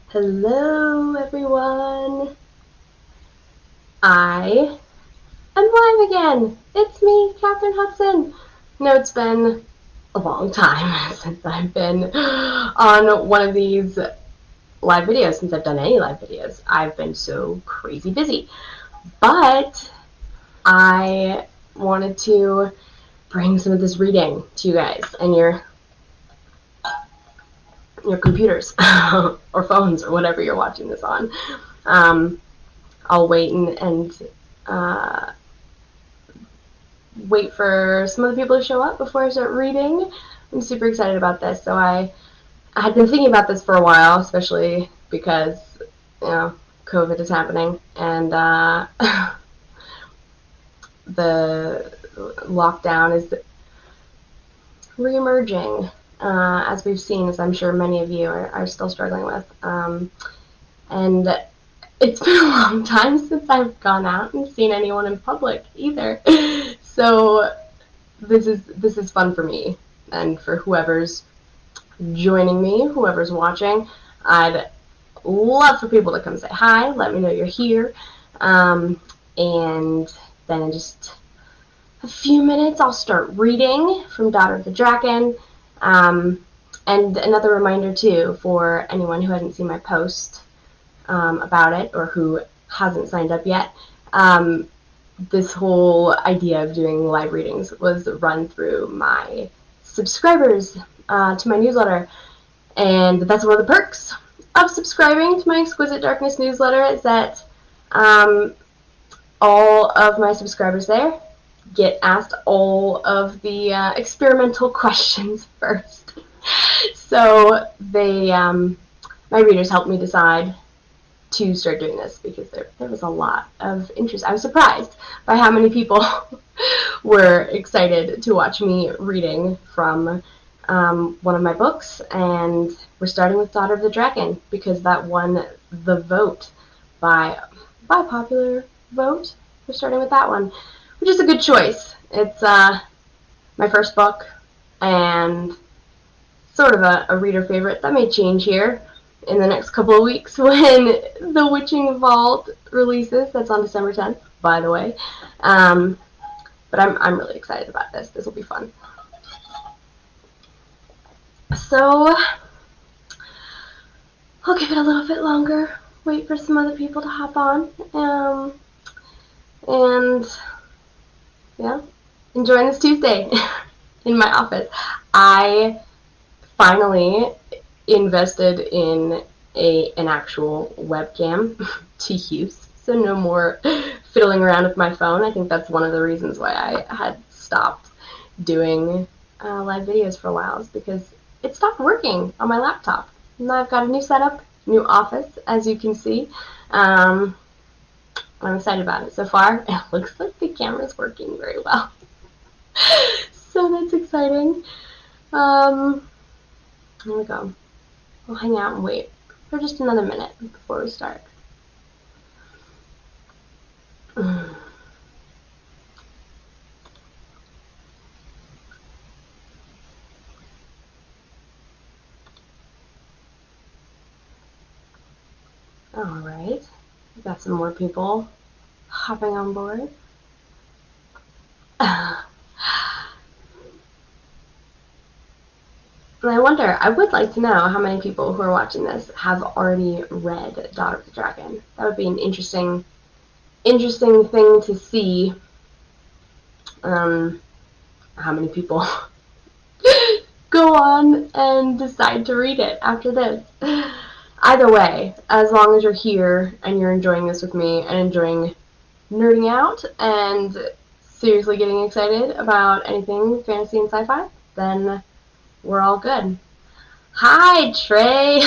Hello, everyone. I am live again. It's me, Catherine Hudson. No, it's been a long time since I've been on one of these live videos, since I've done any live videos. I've been so crazy busy. But I wanted to bring some of this reading to you guys and your computers or phones or whatever you're watching this on. I'll wait and wait for some of the people to show up before I start reading. I'm super excited about this. So I had been thinking about this for a while, especially because, COVID is happening and the lockdown is reemerging, as we've seen, as I'm sure many of you are still struggling with. And it's been a long time since I've gone out and seen anyone in public either. So this is fun for me and for whoever's joining me, whoever's watching. I'd love for people to come say hi, let me know you're here, and then in just a few minutes I'll start reading from Daughter of the Drackan. And another reminder too, for anyone who hasn't seen my post about it or who hasn't signed up yet, this whole idea of doing live readings was run through my subscribers to my newsletter, and that's one of the perks of subscribing to my Exquisite Darkness newsletter, is that all of my subscribers there get asked all of the experimental questions first. So they, my readers helped me decide to start doing this because there was a lot of interest. I was surprised by how many people were excited to watch me reading from one of my books, and we're starting with Daughter of the Drackan because that won the vote by popular vote. We're starting with that one, which is a good choice. It's my first book and sort of a reader favorite. That may change here in the next couple of weeks when The Witching Vault releases. That's on December 10th, by the way. But I'm really excited about this. This will be fun. So I'll give it a little bit longer, wait for some other people to hop on, and yeah, enjoying this Tuesday in my office. I finally invested in an actual webcam to use, so no more fiddling around with my phone. I think that's one of the reasons why I had stopped doing live videos for a while, is because it stopped working on my laptop. Now I've got a new setup, new office, as you can see. I'm excited about it. So far, it looks like the camera's working very well. So that's exciting. Here we go. We'll hang out and wait for just another minute before we start. Alright, we've got some more people hopping on board. And I wonder, I would like to know how many people who are watching this have already read Daughter of the Drackan. That would be an interesting thing to see. How many people go on and decide to read it after this. Either way, as long as you're here and you're enjoying this with me and enjoying nerding out and seriously getting excited about anything fantasy and sci-fi, then we're all good. Hi, Trey!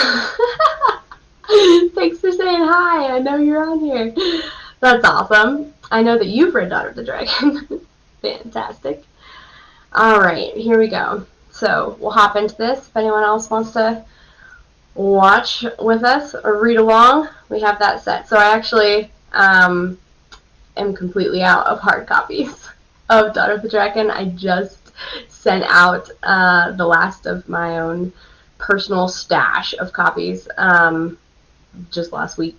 Thanks for saying hi. I know you're on here. That's awesome. I know that you've read Daughter of the Drackan. Fantastic. Alright, here we go. So we'll hop into this. If anyone else wants to watch with us or read along, we have that set. So I actually am completely out of hard copies of Daughter of the Drackan. I just sent out the last of my own personal stash of copies just last week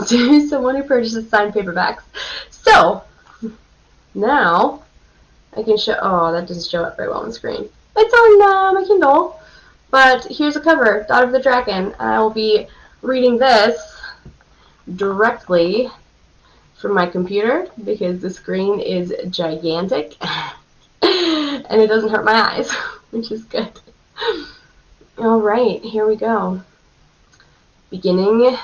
to someone who purchases signed paperbacks. So, now I can show, oh, that doesn't show up very well on the screen. It's on my Kindle, but here's a cover, Daughter of the Drackan. I will be reading this directly from my computer because the screen is gigantic and it doesn't hurt my eyes, which is good. Alright, here we go. Beginning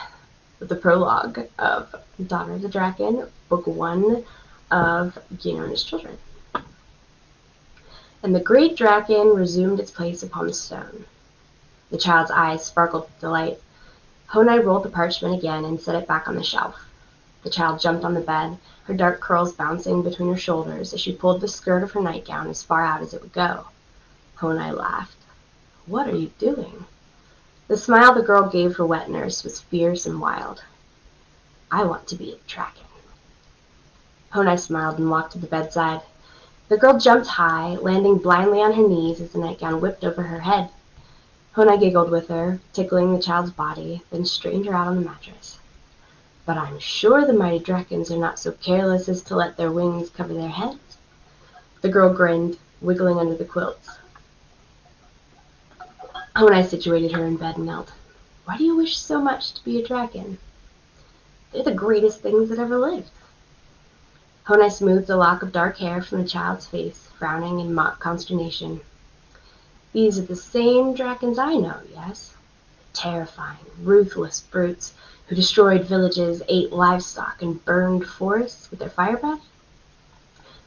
with the prologue of Daughter of the Drackan, Book 1 of Gino and His Children. And the great Drackan resumed its place upon the stone. The child's eyes sparkled with delight. Honai rolled the parchment again and set it back on the shelf. The child jumped on the bed, her dark curls bouncing between her shoulders as she pulled the skirt of her nightgown as far out as it would go. Honai laughed. "What are you doing?" The smile the girl gave her wet nurse was fierce and wild. "I want to be a Drackan." Honai smiled and walked to the bedside. The girl jumped high, landing blindly on her knees as the nightgown whipped over her head. Honai giggled with her, tickling the child's body, then straightened her out on the mattress. "But I'm sure the mighty Drakkans are not so careless as to let their wings cover their heads." The girl grinned, wiggling under the quilts. Honai situated her in bed and knelt. "Why do you wish so much to be a Drackan?" "They're the greatest things that ever lived." Honai smoothed a lock of dark hair from the child's face, frowning in mock consternation. "These are the same Drakkans I know, yes? Terrifying, ruthless brutes who destroyed villages, ate livestock, and burned forests with their fire breath?"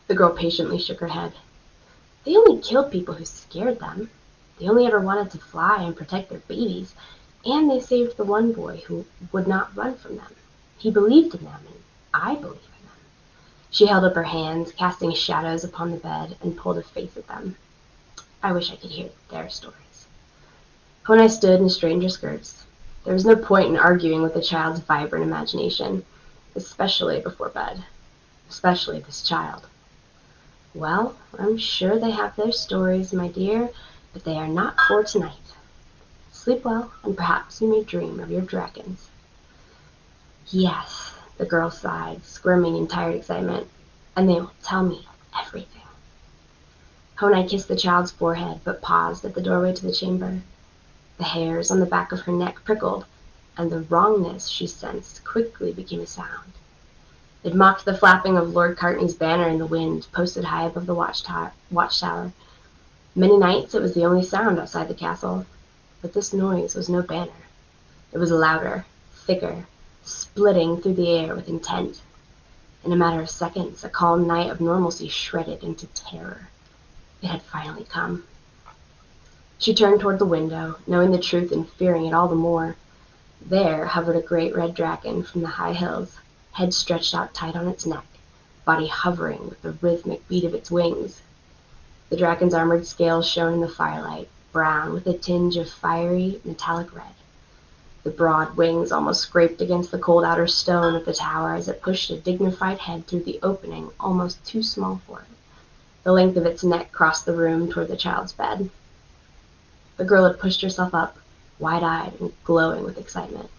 The girl patiently shook her head. "They only killed people who scared them. They only ever wanted to fly and protect their babies, and they saved the one boy who would not run from them. He believed in them, and I believe in them." She held up her hands, casting shadows upon the bed, and pulled a face at them. "I wish I could hear their stories." Honai stood and straightened her skirts. There was no point in arguing with the child's vibrant imagination, especially before bed. Especially this child. "Well, I'm sure they have their stories, my dear, but they are not for tonight. Sleep well, and perhaps you may dream of your Drakkans." "Yes," the girl sighed, squirming in tired excitement, "and they will tell me everything." Honai kissed the child's forehead, but paused at the doorway to the chamber. The hairs on the back of her neck prickled, and the wrongness she sensed quickly became a sound. It mocked the flapping of Lord Cartney's banner in the wind, posted high above the watchtower. Many nights it was the only sound outside the castle, but this noise was no banner. It was louder, thicker, splitting through the air with intent. In a matter of seconds, a calm night of normalcy shredded into terror. It had finally come. She turned toward the window, knowing the truth and fearing it all the more. There hovered a great red Drackan from the high hills, head stretched out tight on its neck, body hovering with the rhythmic beat of its wings. The Drackan's armored scales shone in the firelight, brown with a tinge of fiery, metallic red. The broad wings almost scraped against the cold outer stone of the tower as it pushed a dignified head through the opening almost too small for it. The length of its neck crossed the room toward the child's bed. The girl had pushed herself up, wide-eyed and glowing with excitement.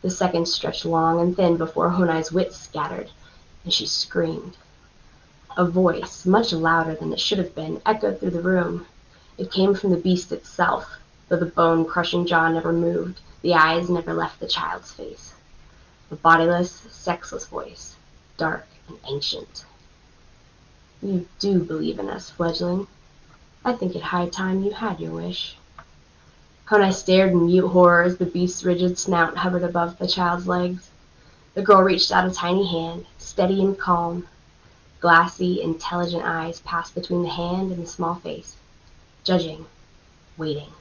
The seconds stretched long and thin before Honai's wits scattered, and she screamed. A voice, much louder than it should have been, echoed through the room. It came from the beast itself, though the bone-crushing jaw never moved, the eyes never left the child's face. A bodiless, sexless voice, dark and ancient. "You do believe in us, fledgling? I think it high time you had your wish." Honai stared in mute horror as the beast's rigid snout hovered above the child's legs. The girl reached out a tiny hand, steady and calm. Glassy, intelligent eyes passed between the hand and the small face, judging, waiting.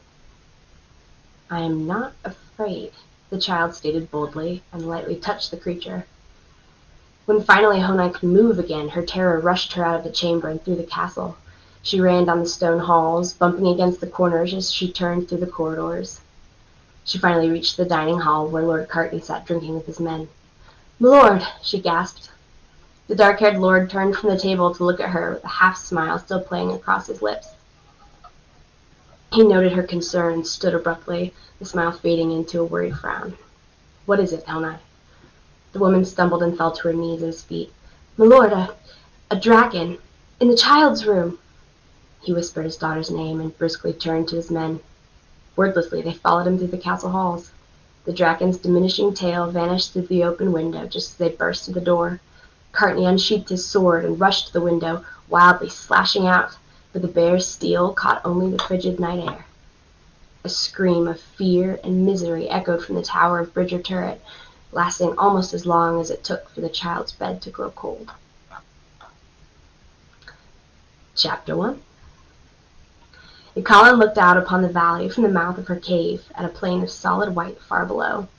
"I am not afraid," the child stated boldly, and lightly touched the creature. When finally Honai could move again, her terror rushed her out of the chamber and through the castle. She ran down the stone halls, bumping against the corners as she turned through the corridors. She finally reached the dining hall where Lord Cartney sat drinking with his men. "Milord," she gasped. The dark-haired lord turned from the table to look at her with a half-smile still playing across his lips. He noted her concern and stood abruptly, the smile fading into a worried frown. "What is it, Elna?" The woman stumbled and fell to her knees at his feet. "My lord, a Drackan, in the child's room." He whispered his daughter's name and briskly turned to his men. Wordlessly they followed him through the castle halls. The Drackan's diminishing tail vanished through the open window just as they burst through the door. Cartney unsheathed his sword and rushed to the window, wildly slashing out, but the bare steel caught only the frigid night air. A scream of fear and misery echoed from the tower of bridge or turret, lasting almost as long as it took for the child's bed to grow cold. Chapter 1. Colin looked out upon the valley from the mouth of her cave at a plain of solid white far below.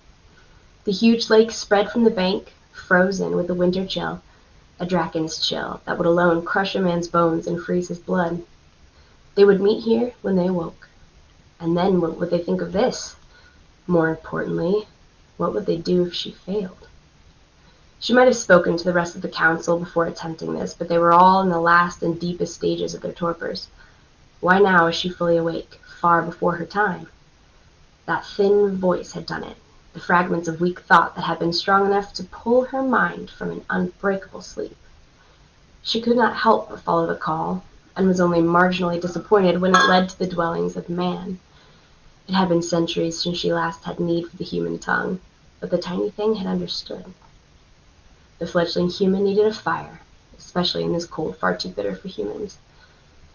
The huge lake spread from the bank, frozen with the winter chill, a Drackan's chill that would alone crush a man's bones and freeze his blood. They would meet here when they awoke. And then what would they think of this? More importantly, what would they do if she failed? She might have spoken to the rest of the council before attempting this, but they were all in the last and deepest stages of their torpors. Why now is she fully awake, far before her time? That thin voice had done it, the fragments of weak thought that had been strong enough to pull her mind from an unbreakable sleep. She could not help but follow the call, and was only marginally disappointed when it led to the dwellings of man. It had been centuries since she last had need for the human tongue, but the tiny thing had understood. The fledgling human needed a fire, especially in this cold far too bitter for humans.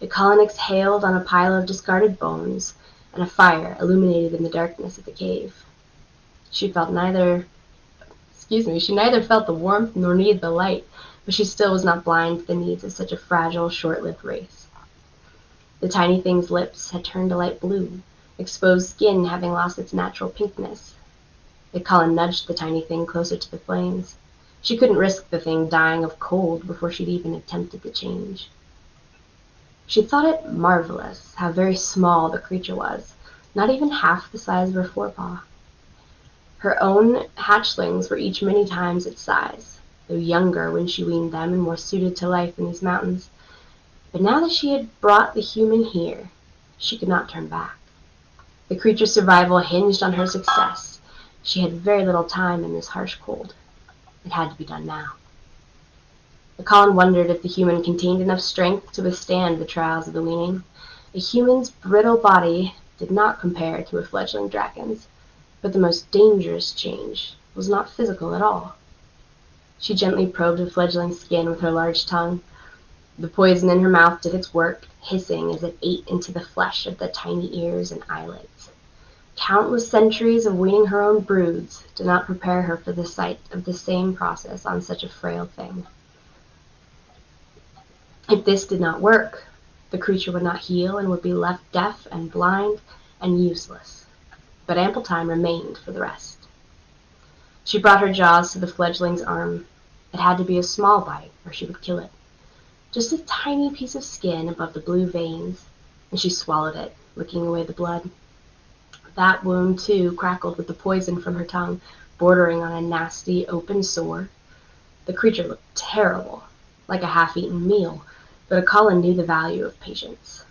The Colin exhaled on a pile of discarded bones, and a fire illuminated in the darkness of the cave. She neither felt the warmth nor needed the light, but she still was not blind to the needs of such a fragile, short-lived race. The tiny thing's lips had turned a light blue, exposed skin having lost its natural pinkness. The Colin nudged the tiny thing closer to the flames. She couldn't risk the thing dying of cold before she'd even attempted the change. She thought it marvelous how very small the creature was, not even half the size of her forepaw. Her own hatchlings were each many times its size, though younger when she weaned them and more suited to life in these mountains. But now that she had brought the human here, she could not turn back. The creature's survival hinged on her success. She had very little time in this harsh cold. It had to be done now. The Colin wondered if the human contained enough strength to withstand the trials of the weaning. A human's brittle body did not compare to a fledgling Drackan's, but the most dangerous change was not physical at all. She gently probed the fledgling's skin with her large tongue. The poison in her mouth did its work, hissing as it ate into the flesh of the tiny ears and eyelids. Countless centuries of weaning her own broods did not prepare her for the sight of the same process on such a frail thing. If this did not work, the creature would not heal and would be left deaf and blind and useless. But ample time remained for the rest. She brought her jaws to the fledgling's arm. It had to be a small bite, or she would kill it. Just a tiny piece of skin above the blue veins, and she swallowed it, licking away the blood. That wound, too, crackled with the poison from her tongue, bordering on a nasty, open sore. The creature looked terrible, like a half-eaten meal, but Colin knew the value of patience.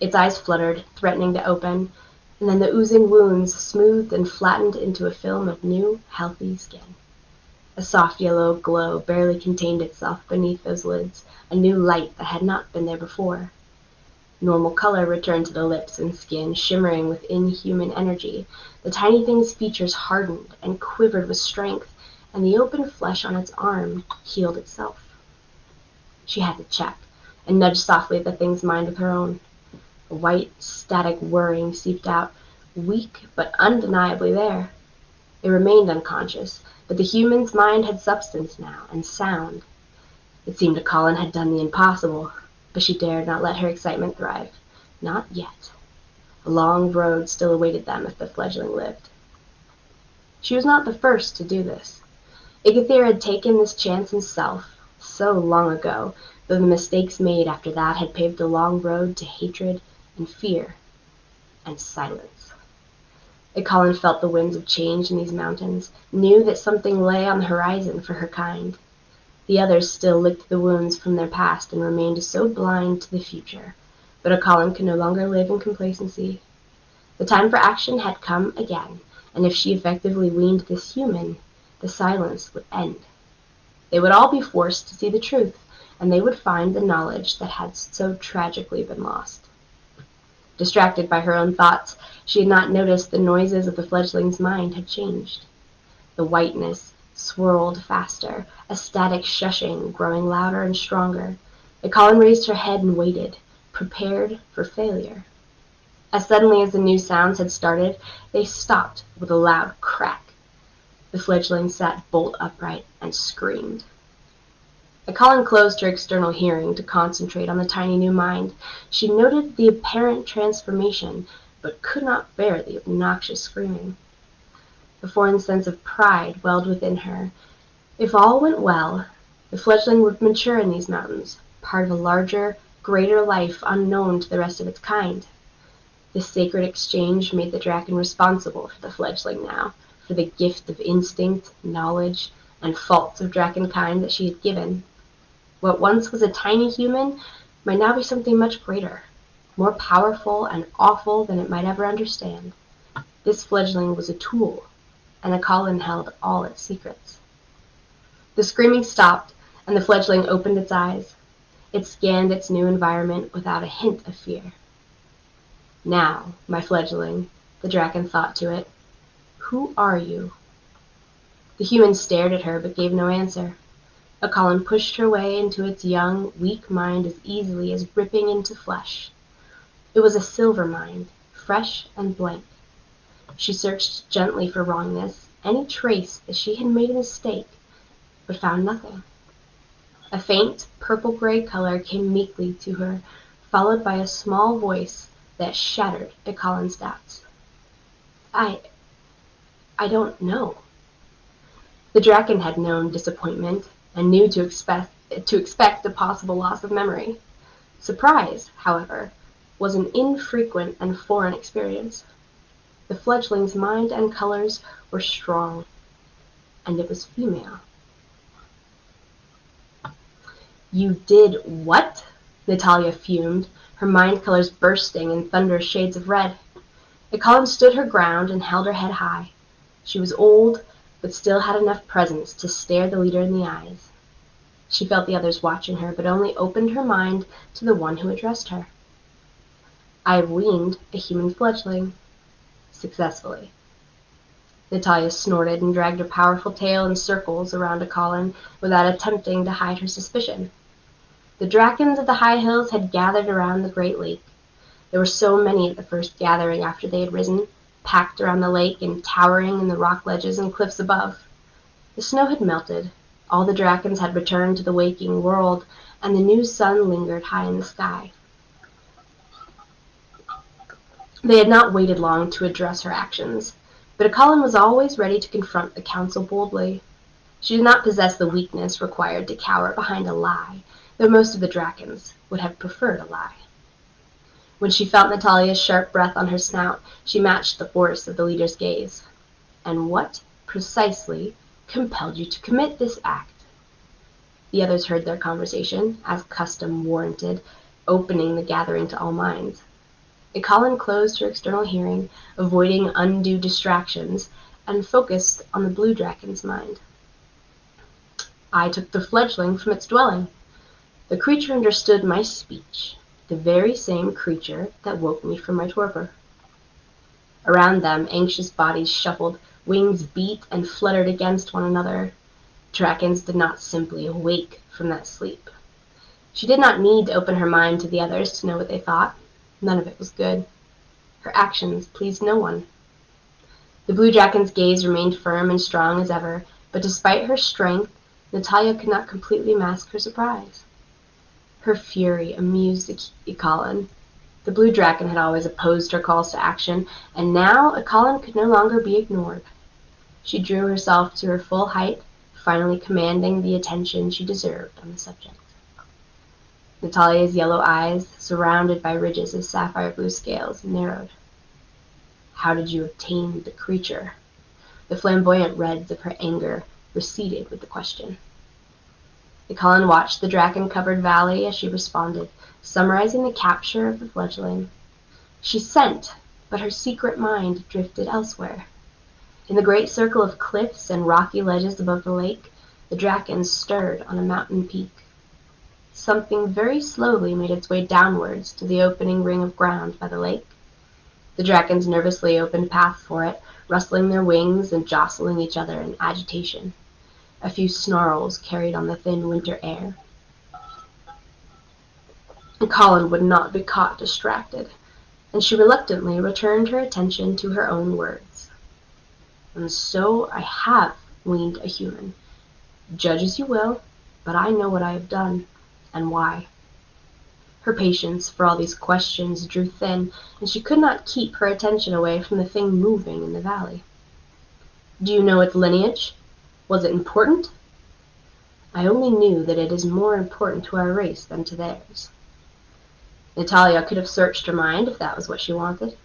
Its eyes fluttered, threatening to open, and then the oozing wounds smoothed and flattened into a film of new, healthy skin. A soft yellow glow barely contained itself beneath those lids, a new light that had not been there before. Normal color returned to the lips and skin, shimmering with inhuman energy. The tiny thing's features hardened and quivered with strength, and the open flesh on its arm healed itself. She had to check, and nudged softly at the thing's mind with her own. A white, static whirring seeped out, weak but undeniably there. It remained unconscious, but the human's mind had substance now, and sound. It seemed to Colin had done the impossible, but she dared not let her excitement thrive. Not yet. A long road still awaited them if the fledgling lived. She was not the first to do this. Igathir had taken this chance himself, so long ago, though the mistakes made after that had paved a long road to hatred and fear and silence. Colin felt the winds of change in these mountains, knew that something lay on the horizon for her kind. The others still licked the wounds from their past and remained so blind to the future, but Colin could no longer live in complacency. The time for action had come again, and if she effectively weaned this human, the silence would end. They would all be forced to see the truth, and they would find the knowledge that had so tragically been lost. Distracted by her own thoughts, she had not noticed the noises of the fledgling's mind had changed. The whiteness swirled faster, a static shushing growing louder and stronger. Colin raised her head and waited, prepared for failure. As suddenly as the new sounds had started, they stopped with a loud crack. The fledgling sat bolt upright and screamed. Colin closed her external hearing to concentrate on the tiny new mind. She noted the apparent transformation, but could not bear the obnoxious screaming. A foreign sense of pride welled within her. If all went well, the fledgling would mature in these mountains, part of a larger, greater life unknown to the rest of its kind. This sacred exchange made the Drackan responsible for the fledgling now, for the gift of instinct, knowledge, and faults of Drackan kind that she had given. What once was a tiny human might now be something much greater, more powerful and awful than it might ever understand. This fledgling was a tool, and Colin held all its secrets. The screaming stopped, and the fledgling opened its eyes. It scanned its new environment without a hint of fear. Now, my fledgling, the Drackan thought to it, who are you? The human stared at her but gave no answer. Colin pushed her way into its young, weak mind as easily as ripping into flesh. It was a silver mind, fresh and blank. She searched gently for wrongness, any trace that she had made a mistake, but found nothing. A faint purple-gray color came meekly to her, followed by a small voice that shattered at Colin's doubts. I don't know. The Drackan had known disappointment, and knew to expect a possible loss of memory. Surprise, however, was an infrequent and foreign experience. The fledgling's mind and colors were strong, and it was female. You did what? Natalia fumed, her mind colors bursting in thunderous shades of red. Colin stood her ground and held her head high. She was old, but still had enough presence to stare the leader in the eyes. She felt the others watching her, but only opened her mind to the one who addressed her. I have weaned a human fledgling. Successfully. Natalia snorted and dragged her powerful tail in circles around Colin without attempting to hide her suspicion. The Drackans of the high hills had gathered around the great lake. There were so many at the first gathering after they had risen, packed around the lake and towering in the rock ledges and cliffs above. The snow had melted. All the Drackans had returned to the waking world, and the new sun lingered high in the sky. They had not waited long to address her actions, but Colin was always ready to confront the council boldly. She did not possess the weakness required to cower behind a lie, though most of the Drackans would have preferred a lie. When she felt Natalia's sharp breath on her snout, she matched the force of the leader's gaze. And what, precisely, compelled you to commit this act? The others heard their conversation, as custom warranted, opening the gathering to all minds. Colin closed her external hearing, avoiding undue distractions, and focused on the blue Drackan's mind. I took the fledgling from its dwelling. The creature understood my speech, the very same creature that woke me from my torpor. Around them, anxious bodies shuffled, wings beat and fluttered against one another. Drackans did not simply awake from that sleep. She did not need to open her mind to the others to know what they thought. None of it was good. Her actions pleased no one. The blue Drackan's gaze remained firm and strong as ever, but despite her strength, Natalia could not completely mask her surprise. Her fury amused Colin. The blue Drackan had always opposed her calls to action, and now Colin could no longer be ignored. She drew herself to her full height, finally commanding the attention she deserved on the subject. Natalia's yellow eyes, surrounded by ridges of sapphire blue scales, narrowed. How did you obtain the creature? The flamboyant reds of her anger receded with the question. Colin watched the Drackan-covered valley as she responded, summarizing the capture of the fledgling. She sent, but her secret mind drifted elsewhere. In the great circle of cliffs and rocky ledges above the lake, the Drackan stirred on a mountain peak. Something very slowly made its way downwards to the opening ring of ground by the lake. The Drakkans nervously opened path for it, rustling their wings and jostling each other in agitation. A few snarls carried on the thin winter air. Colin would not be caught distracted, and she reluctantly returned her attention to her own words. And so I have weaned a human. Judge as you will, but I know what I have done, and why. Her patience for all these questions drew thin, and she could not keep her attention away from the thing moving in the valley. Do you know its lineage? Was it important? I only knew that it is more important to our race than to theirs. Natalia could have searched her mind if that was what she wanted.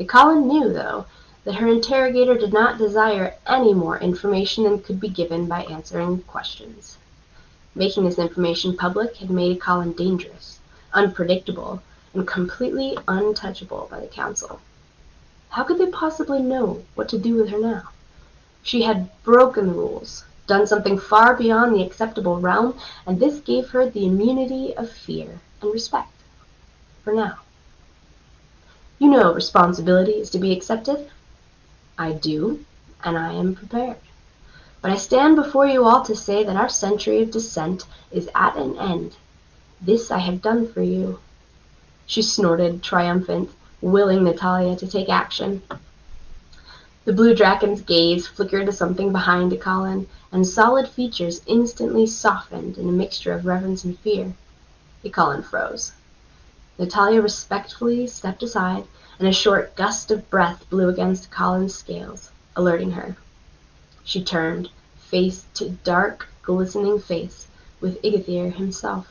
Colin knew, though, that her interrogator did not desire any more information than could be given by answering questions. Making this information public had made Colin dangerous, unpredictable, and completely untouchable by the council. How could they possibly know what to do with her now? She had broken the rules, done something far beyond the acceptable realm, and this gave her the immunity of fear and respect. For now. You know responsibility is to be accepted. I do, and I am prepared. But I stand before you all to say that our century of descent is at an end. This I have done for you. She snorted, triumphant, willing Natalia to take action. The blue Drackan's gaze flickered to something behind Colin, and solid features instantly softened in a mixture of reverence and fear. Colin froze. Natalia respectfully stepped aside, and a short gust of breath blew against Colin's scales, alerting her. She turned, face to dark, glistening face, with Igathere himself.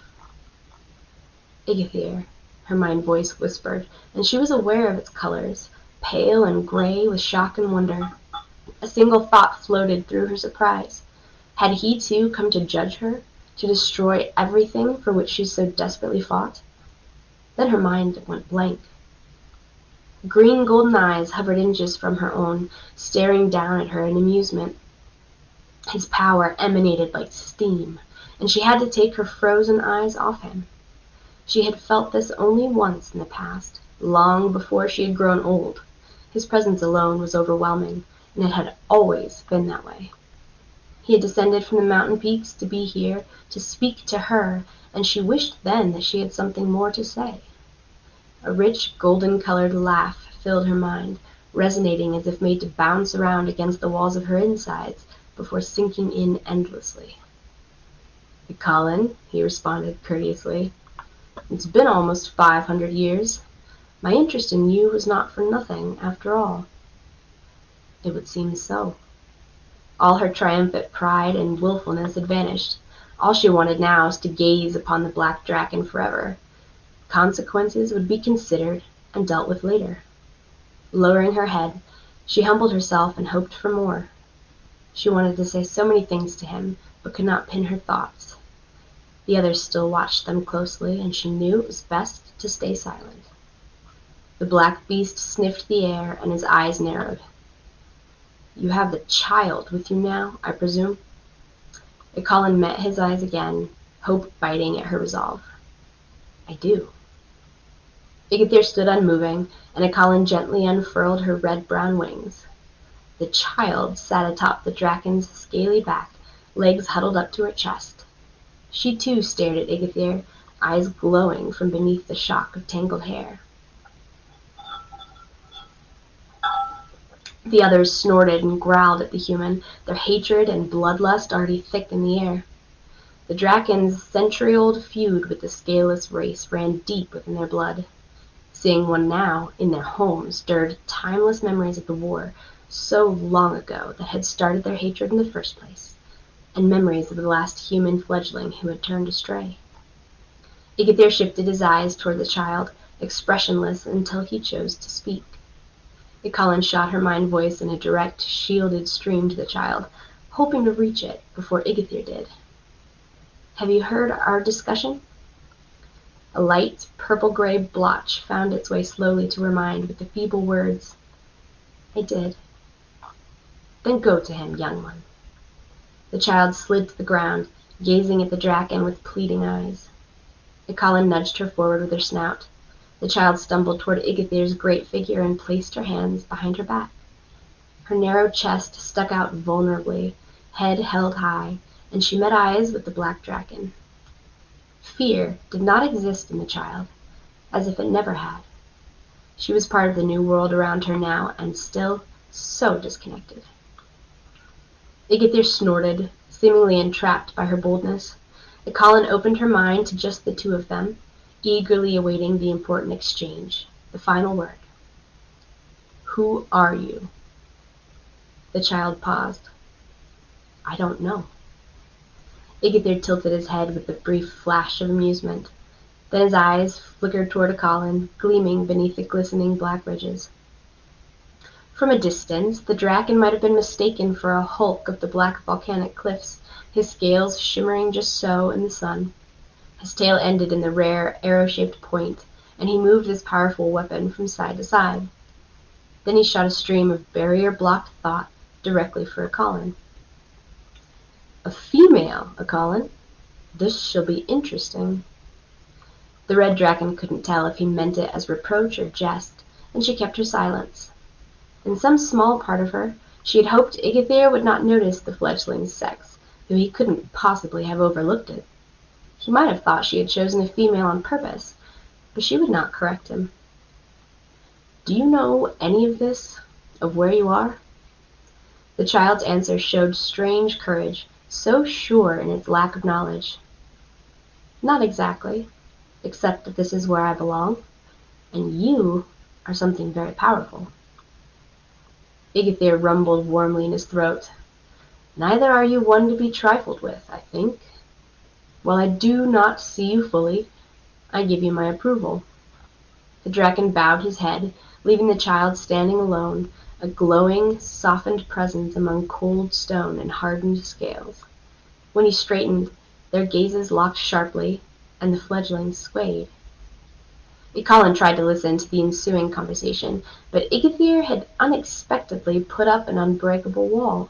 Igathere, her mind voice whispered, and she was aware of its colors, pale and gray with shock and wonder. A single thought floated through her surprise. Had he too come to judge her, to destroy everything for which she so desperately fought? Then her mind went blank. Green golden eyes hovered inches from her own, staring down at her in amusement. His power emanated like steam, and she had to take her frozen eyes off him. She had felt this only once in the past, long before she had grown old. His presence alone was overwhelming, and it had always been that way. He had descended from the mountain peaks to be here, to speak to her, and she wished then that she had something more to say. A rich, golden-colored laugh filled her mind, resonating as if made to bounce around against the walls of her insides before sinking in endlessly. Colin, he responded courteously, it's been almost 500 years. My interest in you was not for nothing, after all. It would seem so. All her triumphant pride and willfulness had vanished. All she wanted now was to gaze upon the black Drackan forever. Consequences would be considered and dealt with later. Lowering her head, she humbled herself and hoped for more. She wanted to say so many things to him, but could not pin her thoughts. The others still watched them closely, and she knew it was best to stay silent. The black beast sniffed the air, and his eyes narrowed. You have the child with you now, I presume? Colin met his eyes again, hope biting at her resolve. I do. Igathere stood unmoving, and Colin gently unfurled her red-brown wings. The child sat atop the Drackan's scaly back, legs huddled up to her chest. She too stared at Igathere, eyes glowing from beneath the shock of tangled hair. The others snorted and growled at the human, their hatred and bloodlust already thick in the air. The Drackan's century-old feud with the scaleless race ran deep within their blood. Seeing one now, in their home, stirred timeless memories of the war so long ago that had started their hatred in the first place, and memories of the last human fledgling who had turned astray. Igathere shifted his eyes toward the child, expressionless until he chose to speak. Colin shot her mind voice in a direct, shielded stream to the child, hoping to reach it before Igathere did. Have you heard our discussion? A light, purple-gray blotch found its way slowly to her mind with the feeble words, I did. Then go to him, young one." The child slid to the ground, gazing at the Drackan with pleading eyes. Icolin nudged her forward with her snout. The child stumbled toward Igathy's great figure and placed her hands behind her back. Her narrow chest stuck out vulnerably, head held high, and she met eyes with the black Drackan. Fear did not exist in the child, as if it never had. She was part of the new world around her now, and still so disconnected. Igathyr snorted, seemingly entrapped by her boldness. Icolin opened her mind to just the two of them, eagerly awaiting the important exchange, the final word. "Who are you?" The child paused. "I don't know." Igathyr tilted his head with a brief flash of amusement. Then his eyes flickered toward Icolin, gleaming beneath the glistening black ridges. From a distance, the Drackan might have been mistaken for a hulk of the black volcanic cliffs, his scales shimmering just so in the sun. His tail ended in the rare, arrow-shaped point, and he moved his powerful weapon from side to side. Then he shot a stream of barrier-blocked thought directly for Icolin. "A female, Icolin. This shall be interesting." The red Drackan couldn't tell if he meant it as reproach or jest, and she kept her silence. In some small part of her, she had hoped Igathyr would not notice the fledgling's sex, though he couldn't possibly have overlooked it. He might have thought she had chosen a female on purpose, but she would not correct him. "Do you know any of this, of where you are?" The child's answer showed strange courage, so sure in its lack of knowledge. "Not exactly, except that this is where I belong, and you are something very powerful." Igathyr rumbled warmly in his throat. "Neither are you one to be trifled with, I think. While I do not see you fully, I give you my approval." The Drackan bowed his head, leaving the child standing alone, a glowing, softened presence among cold stone and hardened scales. When he straightened, their gazes locked sharply, and the fledgling swayed. Icolin tried to listen to the ensuing conversation, but Igathyr had unexpectedly put up an unbreakable wall.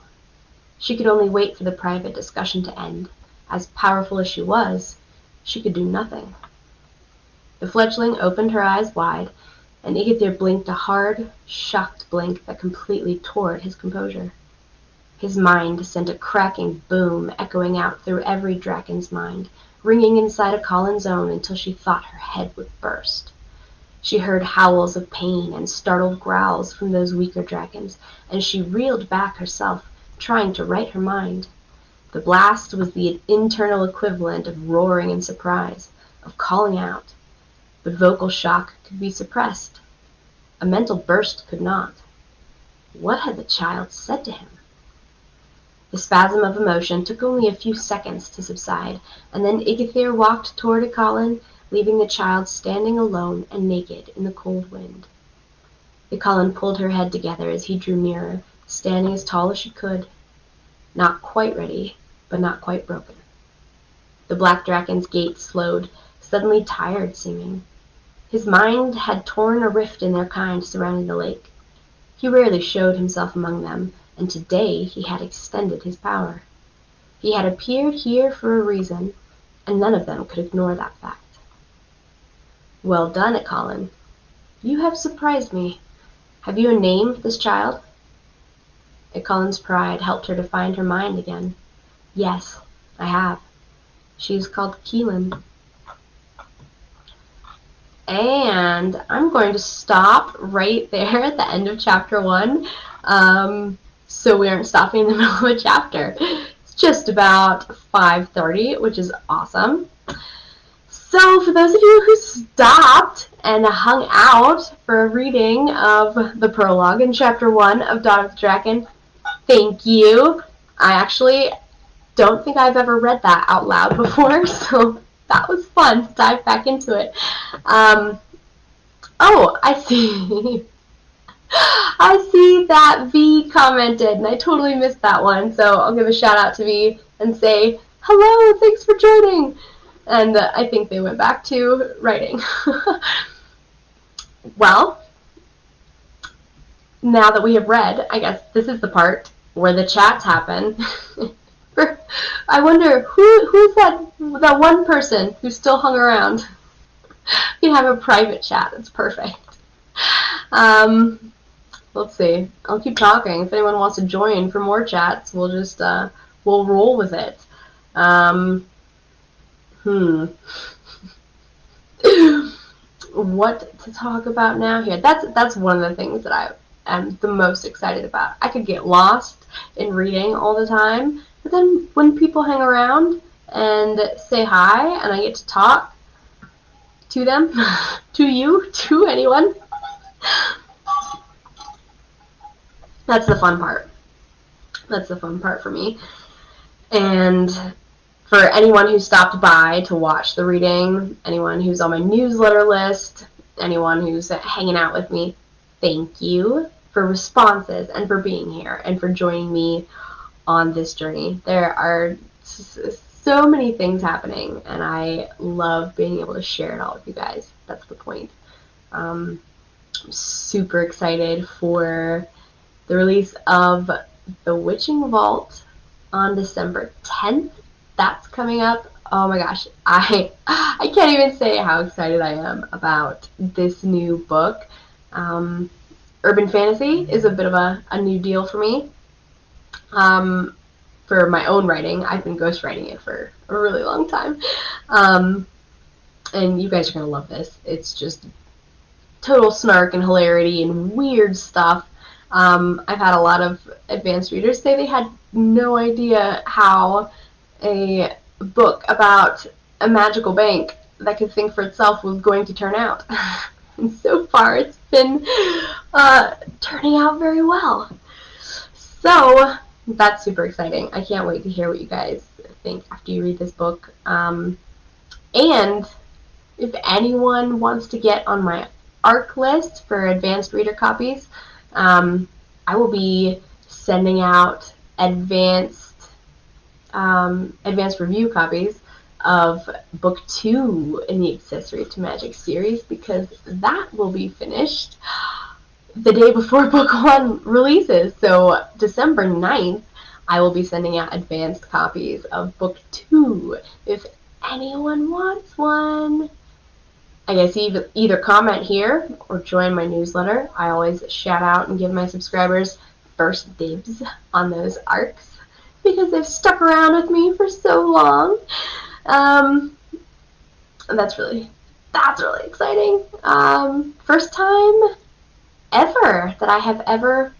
She could only wait for the private discussion to end. As powerful as she could do nothing. The fledgling opened her eyes wide, and Igathyr blinked a hard, shocked blink that completely tore at his composure. His mind sent a cracking boom echoing out through every Drackan's mind, ringing inside Icolin's own until she thought her head would burst. She heard howls of pain and startled growls from those weaker Drackans, and she reeled back herself, trying to right her mind. The blast was the internal equivalent of roaring in surprise, of calling out. But vocal shock could be suppressed. A mental burst could not. What had the child said to him? The spasm of emotion took only a few seconds to subside, and then Igathyr walked toward Icolin, leaving the child standing alone and naked in the cold wind. Icolin pulled her head together as he drew nearer, standing as tall as she could. Not quite ready, but not quite broken. The black Drackan's gait slowed, suddenly tired seeming. His mind had torn a rift in their kind surrounding the lake. He rarely showed himself among them, and today he had extended his power. He had appeared here for a reason, and none of them could ignore that fact. "Well done, Icolin. You have surprised me. Have you a name for this child?" Icolin's pride helped her to find her mind again. "Yes, I have. She is called Keelan." And I'm going to stop right there at the end of chapter 1, so we aren't stopping in the middle of a chapter. It's just about 5:30, which is awesome. So for those of you who stopped and hung out for a reading of the prologue in chapter 1 of Dawn of the Drackan, thank you. I actually don't think I've ever read that out loud before, so that was fun to dive back into it. Oh, I see. I see that V commented, and I totally missed that one, so I'll give a shout out to V and say, hello, thanks for joining. And I think they went back to writing. Well, now that we have read, I guess this is the part where the chats happen. I wonder who's that one person who still hung around. We can have a private chat. It's perfect. Let's see. I'll keep talking. If anyone wants to join for more chats, we'll just we'll roll with it. What to talk about now here? That's one of the things that I am the most excited about. I could get lost in reading all the time, but then when people hang around and say hi and I get to talk to them, to you, to anyone, that's the fun part. That's the fun part for me. And for anyone who stopped by to watch the reading, anyone who's on my newsletter list, anyone who's hanging out with me, thank you for responses and for being here and for joining me on this journey. There are so many things happening, and I love being able to share it all with you guys. That's the point. I'm super excited for the release of The Witching Vault on December 10th. That's coming up. Oh my gosh, I can't even say how excited I am about this new book. Urban fantasy is a bit of a new deal for me. For my own writing, I've been ghostwriting it for a really long time. And you guys are going to love this. It's just total snark and hilarity and weird stuff. I've had a lot of advanced readers say they had no idea how a book about a magical bank that could think for itself was going to turn out. And so far it's been turning out very well. So that's super exciting. I can't wait to hear what you guys think after you read this book. And if anyone wants to get on my ARC list for advanced reader copies, I will be sending out advanced review copies of book 2 in the Accessories to Magic series, because that will be finished the day before book 1 releases. So December 9th, I will be sending out advanced copies of book 2 if anyone wants one. I guess either comment here or join my newsletter. I always shout out and give my subscribers first dibs on those ARCs because they've stuck around with me for so long. That's really exciting. First time ever that I have ever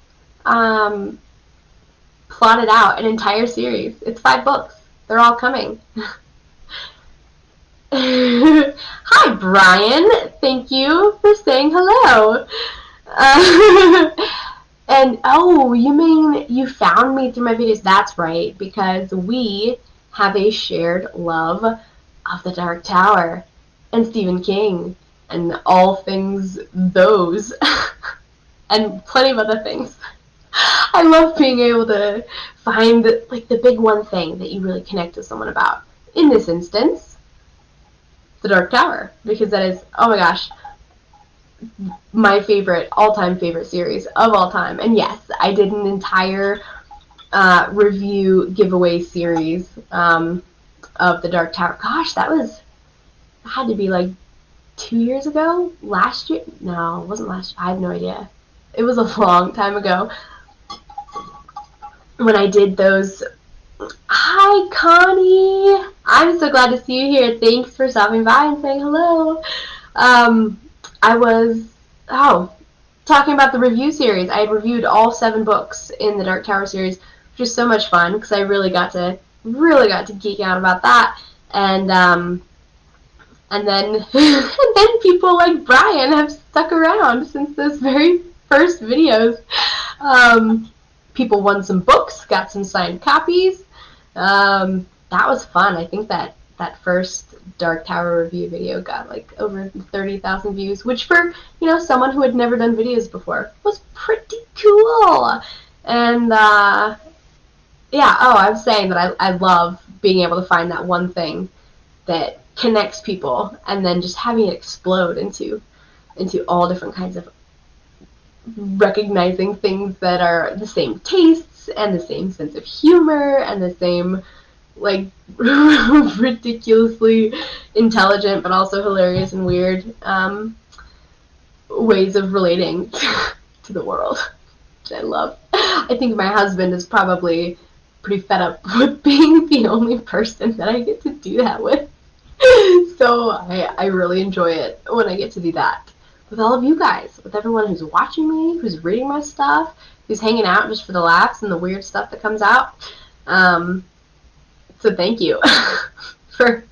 plotted out an entire series. It's 5 books. They're all coming. Hi, Brian. Thank you for saying hello. And, oh, you mean you found me through my videos? That's right, because we have a shared love of the Dark Tower and Stephen King and all things those and plenty of other things. I love being able to find like the big one thing that you really connect to someone about. In this instance, the Dark Tower, because that is, oh my gosh, my favorite, all-time favorite series of all time. And yes, I did an entire review giveaway series of the Dark Tower. Gosh, that had to be like 2 years ago? Last year? No, it wasn't last year. I have no idea. It was a long time ago when I did those. Hi, Connie. I'm so glad to see you here. Thanks for stopping by and saying hello. I was talking about the review series. I had reviewed all 7 books in the Dark Tower series, which is so much fun because I really got to geek out about that. And then and then people like Brian have stuck around since those very first videos. People won some books, got some signed copies. That was fun. I think that first Dark Tower review video got like over 30,000 views, which for someone who had never done videos before was pretty cool. And I was saying that I love being able to find that one thing that connects people and then just having it explode into all different kinds of recognizing things that are the same tastes and the same sense of humor and the same, like, ridiculously intelligent but also hilarious and weird ways of relating to the world, which I love. I think my husband is probably pretty fed up with being the only person that I get to do that with. So I really enjoy it when I get to do that with all of you guys, with everyone who's watching me, who's reading my stuff, who's hanging out just for the laughs and the weird stuff that comes out. So thank you for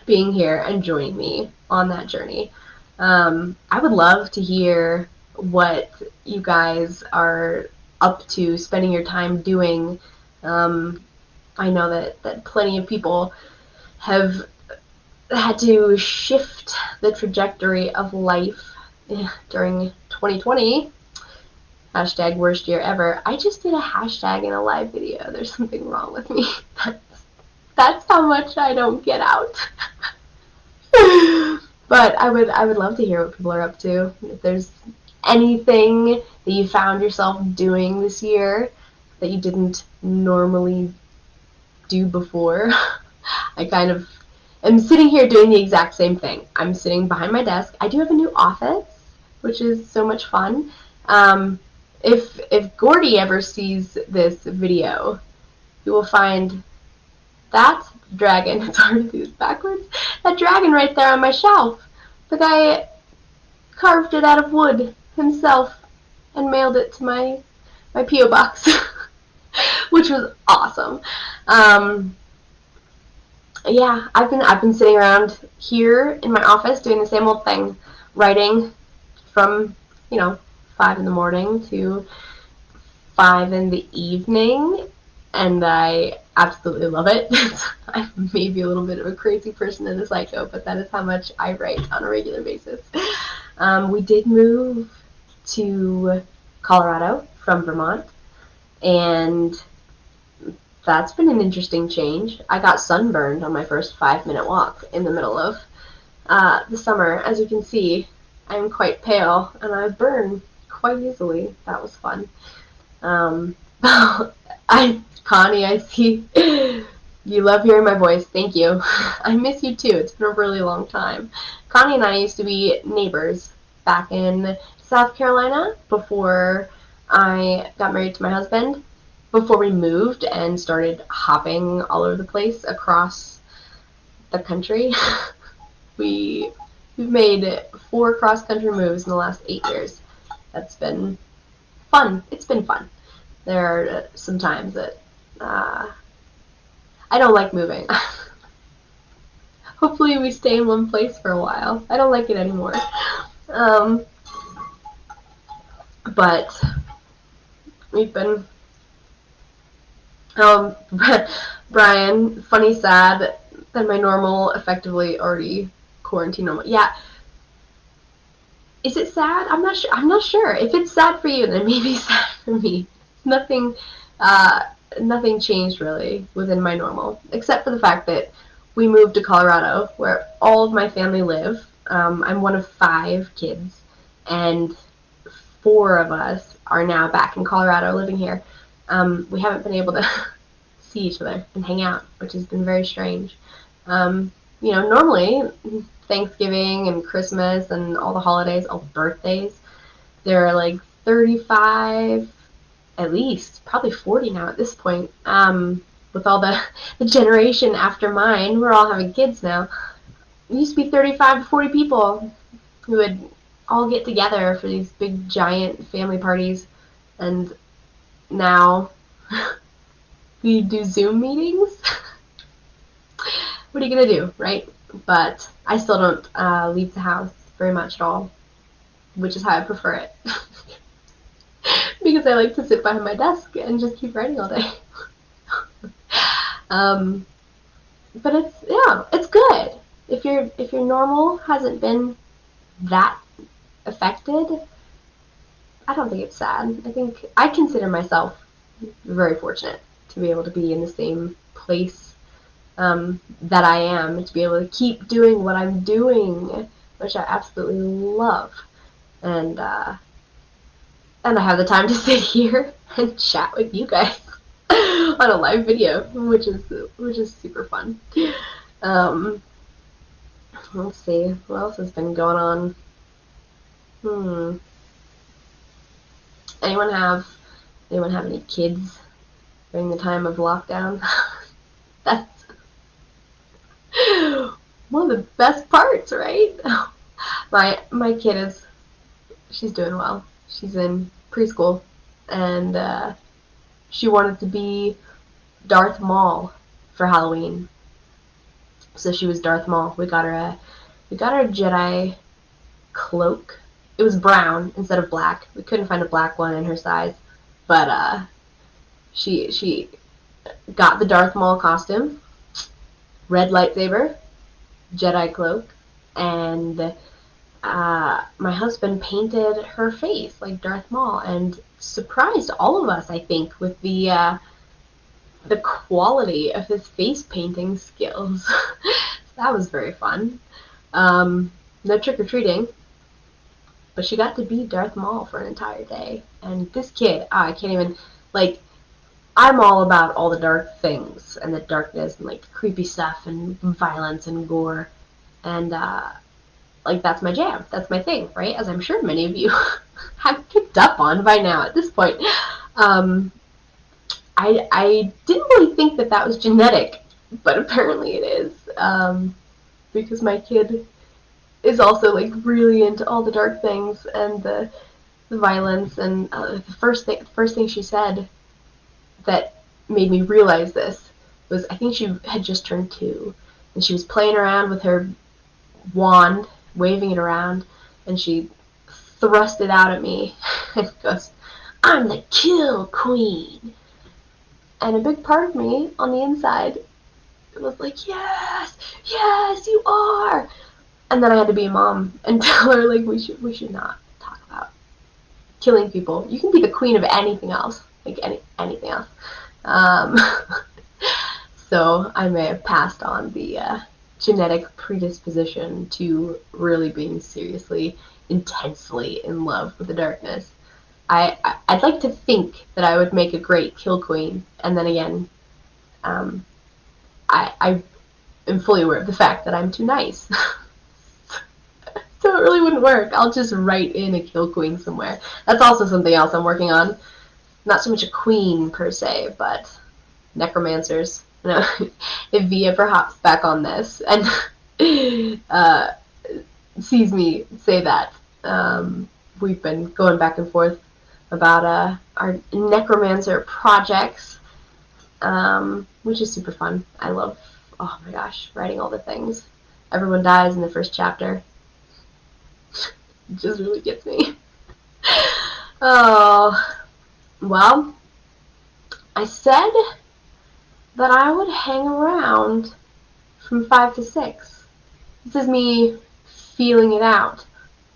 being here and joining me on that journey. I would love to hear what you guys are up to, spending your time doing. I know that plenty of people have had to shift the trajectory of life during 2020. Hashtag worst year ever. I just did a hashtag in a live video. There's something wrong with me. That's how much I don't get out. But I would love to hear what people are up to. If there's anything that you found yourself doing this year that you didn't normally do before. I kind of am sitting here doing the exact same thing. I'm sitting behind my desk. I do have a new office, which is so much fun. If Gordy ever sees this video, you will find that dragon. It's hard to do this backwards. That dragon right there on my shelf. The guy carved it out of wood himself and mailed it to my P.O. box, which was awesome. Yeah, I've been sitting around here in my office doing the same old thing, writing from 5 in the morning to 5 in the evening, and I absolutely love it. I'm maybe a little bit of a crazy person and a psycho, but that is how much I write on a regular basis. We did move to Colorado from Vermont, and that's been an interesting change. I got sunburned on my first 5-minute walk in the middle of the summer. As you can see, I'm quite pale, and I burn quite easily. That was fun. Connie, I see you love hearing my voice. Thank you. I miss you too. It's been a really long time. Connie and I used to be neighbors back in South Carolina before I got married to my husband. Before we moved and started hopping all over the place across the country. We've made 4 cross-country moves in the last 8 years. That's been fun. It's been fun. There are some times that I don't like moving. Hopefully we stay in one place for a while. I don't like it anymore. But we've been... Brian, funny, sad, than my normal, effectively already quarantine normal. Yeah. Is it sad? I'm not sure. If it's sad for you, then maybe it's sad for me. Nothing changed really within my normal, except for the fact that we moved to Colorado, where all of my family live. I'm one of 5 kids, and 4 of us are now back in Colorado living here. We haven't been able to see each other and hang out, which has been very strange. Normally Thanksgiving and Christmas and all the holidays, all the birthdays, there are like 35, at least, probably 40 now at this point. With all the generation after mine, we're all having kids now. It used to be 35 to 40 people who would all get together for these big giant family parties, and now we do Zoom meetings. What are you gonna do, right? But I still don't leave the house very much at all, which is how I prefer it. Because I like to sit behind my desk and just keep writing all day. But it's good. If your normal hasn't been that affected, I don't think it's sad. I consider myself very fortunate to be able to be in the same place that I am, to be able to keep doing what I'm doing, which I absolutely love. And I have the time to sit here and chat with you guys. on a live video, which is super fun. Um, let's see, what else has been going on? Anyone have any kids during the time of lockdown? That's one of the best parts, right? My kid she's doing well. She's in preschool, and she wanted to be Darth Maul for Halloween. So she was Darth Maul. We got her a Jedi cloak. It was brown instead of black. We couldn't find a black one in her size, but she got the Darth Maul costume, red lightsaber, Jedi cloak, and my husband painted her face like Darth Maul and surprised all of us, I think, with the quality of his face painting skills. That was very fun. No trick-or-treating, but she got to be Darth Maul for an entire day. And this kid, I can't even, like, I'm all about all the dark things and the darkness and, like, creepy stuff and violence and gore. And, like, that's my jam. That's my thing, right? As I'm sure many of you have picked up on by now at this point. I didn't really think that was genetic, but apparently it is, because my kid is also, like, really into all the dark things and the violence, and the first thing she said that made me realize this was, I think she had just turned 2, and she was playing around with her wand, waving it around, and she thrust it out at me and goes, "I'm the kill queen." And a big part of me on the inside was like, yes, you are. And then I had to be a mom and tell her, like, we should not talk about killing people. You can be the queen of anything else, like anything else. So I may have passed on the genetic predisposition to really being seriously, intensely in love with the darkness. I'd like to think that I would make a great kill queen, and then again, I am fully aware of the fact that I'm too nice. So it really wouldn't work. I'll just write in a kill queen somewhere. That's also something else I'm working on. Not so much a queen per se, but necromancers. You know, if V ever hops back on this and sees me say that, we've been going back and forth about our necromancer projects, which is super fun. I love, oh my gosh, writing all the things. Everyone dies in the first chapter. It just really gets me. Oh, well, I said that I would hang around from 5 to 6. This is me feeling it out.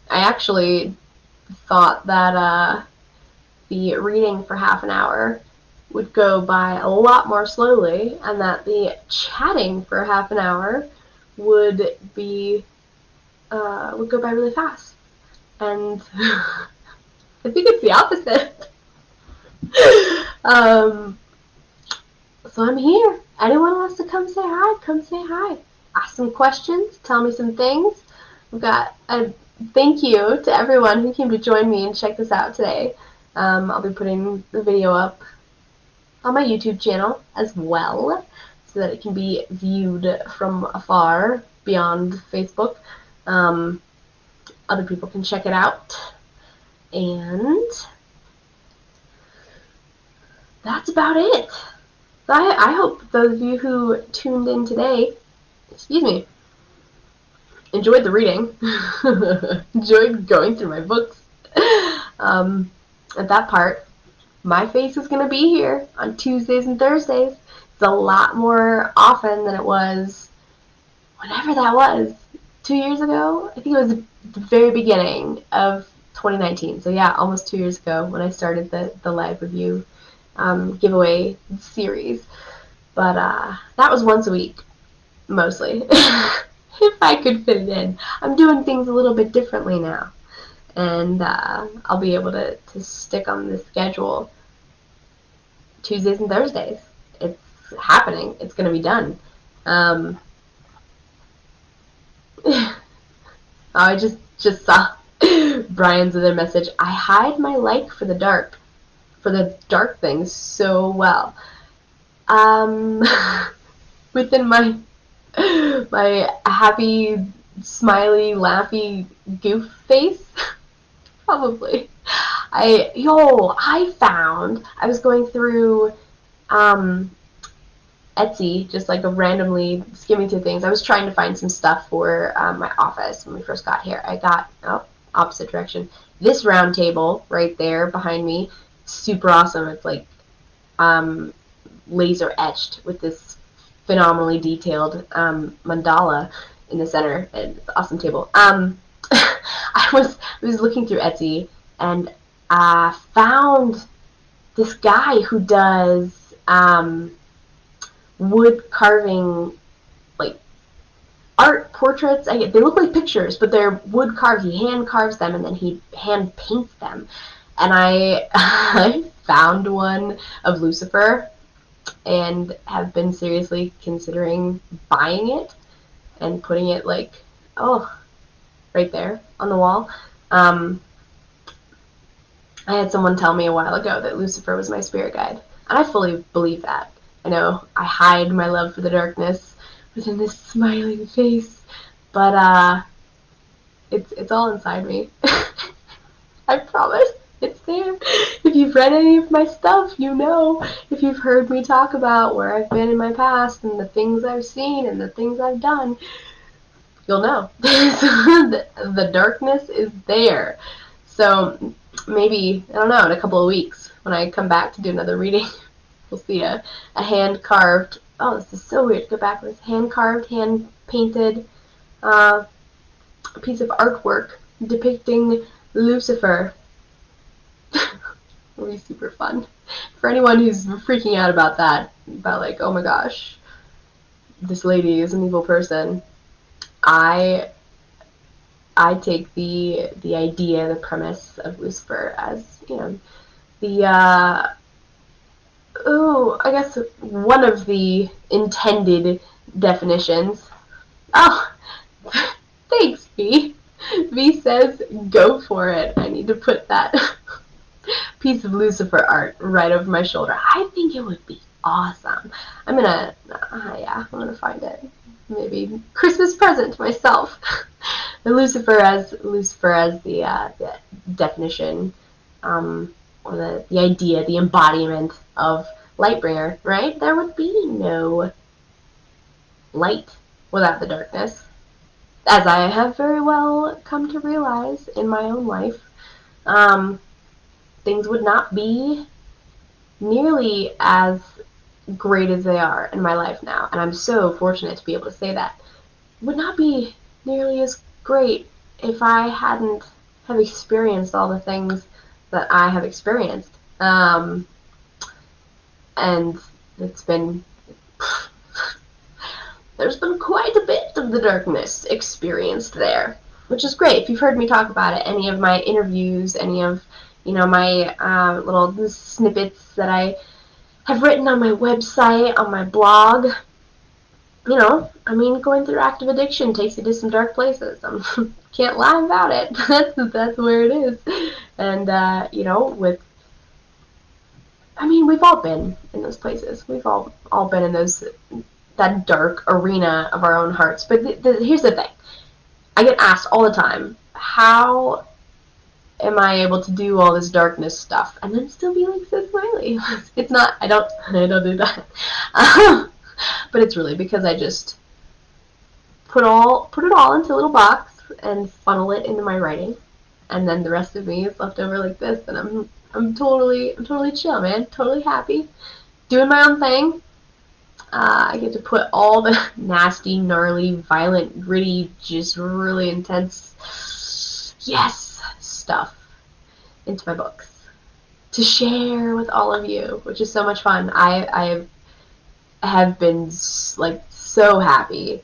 I actually thought that the reading for half an hour would go by a lot more slowly, and that the chatting for half an hour would go by really fast. And I think it's the opposite. So I'm here. Anyone wants to come say hi, come say hi. Ask some questions, tell me some things. We've got a thank you to everyone who came to join me and check this out today. I'll be putting the video up on my YouTube channel as well, so that it can be viewed from afar beyond Facebook. Other people can check it out. And that's about it. So I hope those of you who tuned in today, enjoyed the reading, enjoyed going through my books. At that part, my face is going to be here on Tuesdays and Thursdays. It's a lot more often than it was whenever that was. 2 years ago? I think it was the very beginning of 2019. So yeah, almost 2 years ago when I started the live review giveaway series. But that was once a week, mostly. If I could fit it in. I'm doing things a little bit differently now. And I'll be able to stick on the schedule Tuesdays and Thursdays. It's happening. It's going to be done. I just saw Brian's other message. I hide my like for the dark things so well. Within my happy, smiley, laughy goof face, probably. I found I was going through Etsy, just like randomly skimming through things. I was trying to find some stuff for my office when we first got here. I got, opposite direction, this round table right there behind me. Super awesome. It's like laser etched with this phenomenally detailed mandala in the center. It's an awesome table. I was looking through Etsy and found this guy who does wood carving, like art portraits. They look like pictures, but they're wood carved. He hand carves them and then he hand paints them. And I found one of Lucifer and have been seriously considering buying it and putting it right there on the wall. I had someone tell me a while ago that Lucifer was my spirit guide, and I fully believe that. I know I hide my love for the darkness within this smiling face, but it's all inside me. I promise. It's there. If you've read any of my stuff, you know. If you've heard me talk about where I've been in my past and the things I've seen and the things I've done, you'll know. The darkness is there. So maybe, I don't know, in a couple of weeks when I come back to do another reading, we'll see a hand-carved, this is so weird to go back with, hand-carved, hand-painted piece of artwork depicting Lucifer. It'll be super fun. For anyone who's freaking out about that, about like, oh my gosh, this lady is an evil person, I take the idea, the premise of Lucifer as, I guess one of the intended definitions. Oh, thanks, V. V says, go for it. I need to put that piece of Lucifer art right over my shoulder. I think it would be awesome. I'm gonna find it. Maybe Christmas present to myself. Lucifer as the definition, or the idea, the embodiment of Lightbringer, right? There would be no light without the darkness, as I have very well come to realize in my own life. Things would not be nearly as great as they are in my life now, and I'm so fortunate to be able to say that. Would not be nearly as great if I hadn't have experienced all the things that I have experienced. And it's been there's been quite a bit of the darkness experienced there, which is great. If you've heard me talk about it, any of my interviews, any of my little snippets that I have written on my website, on my blog, going through active addiction takes you to some dark places. Can't lie about it. That's where it is. And we've all been in those places. We've all been in that dark arena of our own hearts. But here's the thing. I get asked all the time, how am I able to do all this darkness stuff and then still be like so smiley? It's not, I don't do that. But it's really because I just put it all into a little box and funnel it into my writing, and then the rest of me is left over like this, and I'm totally chill, man. Totally happy, doing my own thing. I get to put all the nasty, gnarly, violent, gritty, just really intense, stuff into my books to share with all of you, which is so much fun. I have been so happy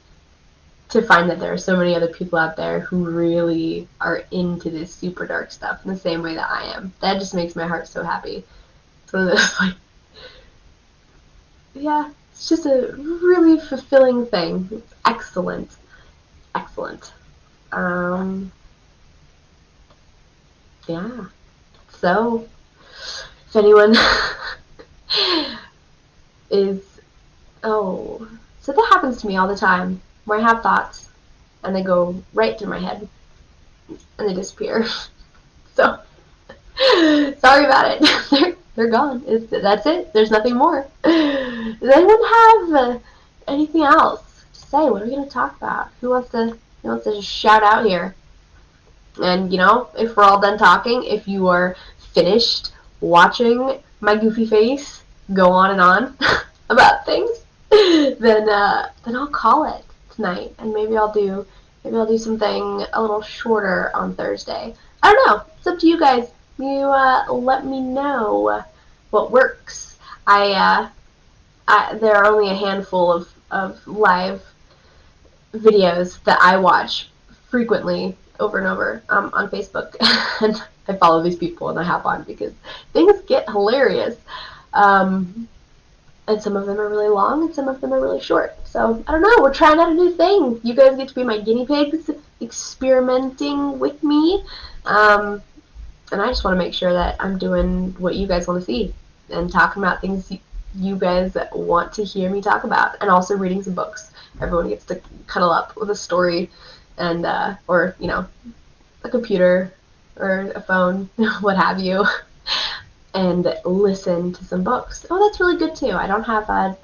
to find that there are so many other people out there who really are into this super dark stuff in the same way that I am. That just makes my heart so happy. So yeah, it's just a really fulfilling thing. It's excellent. Excellent. Um, yeah. So, if anyone is, oh, so that happens to me all the time, where I have thoughts, and they go right through my head, and they disappear. So, sorry about it. They're gone. That's it. There's nothing more. Does anyone have anything else to say? What are we going to talk about? Who wants to just shout out here? And, if we're all done talking, if you are finished watching my goofy face go on and on about things, then I'll call it tonight, and maybe I'll do something a little shorter on Thursday. I don't know. It's up to you guys. You let me know what works. There are only a handful of live videos that I watch frequently over and over on Facebook, and I follow these people and I hop on because things get hilarious. And some of them are really long and some of them are really short. So, I don't know, we're trying out a new thing. You guys get to be my guinea pigs, experimenting with me. And I just want to make sure that I'm doing what you guys want to see and talking about things you guys want to hear me talk about, and also reading some books. Everyone gets to cuddle up with a story and, or, a computer or a phone, what have you, and listen to some books. Oh, that's really good too. I don't have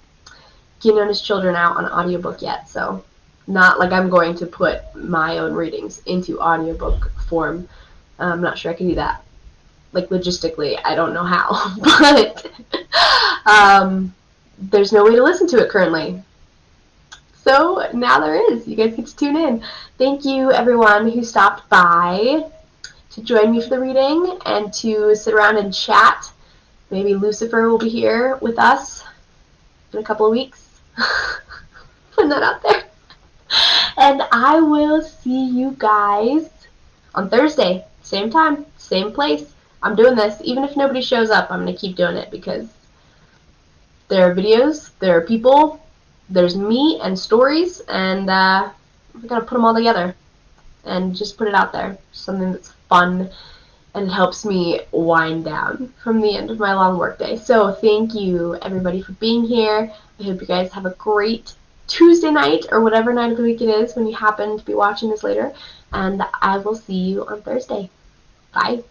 His Children out on audiobook yet, so not like I'm going to put my own readings into audiobook form. I'm not sure I can do that. Like, logistically, I don't know how, but there's no way to listen to it currently. So now there is. You guys get to tune in. Thank you, everyone who stopped by to join me for the reading and to sit around and chat. Maybe Lucifer will be here with us in a couple of weeks. Putting that out there. And I will see you guys on Thursday. Same time, same place. I'm doing this. Even if nobody shows up, I'm going to keep doing it because there are videos, there are people, there's me and stories, and we got to put them all together and just put it out there. Something that's fun and it helps me wind down from the end of my long workday. So thank you, everybody, for being here. I hope you guys have a great Tuesday night or whatever night of the week it is when you happen to be watching this later. And I will see you on Thursday. Bye.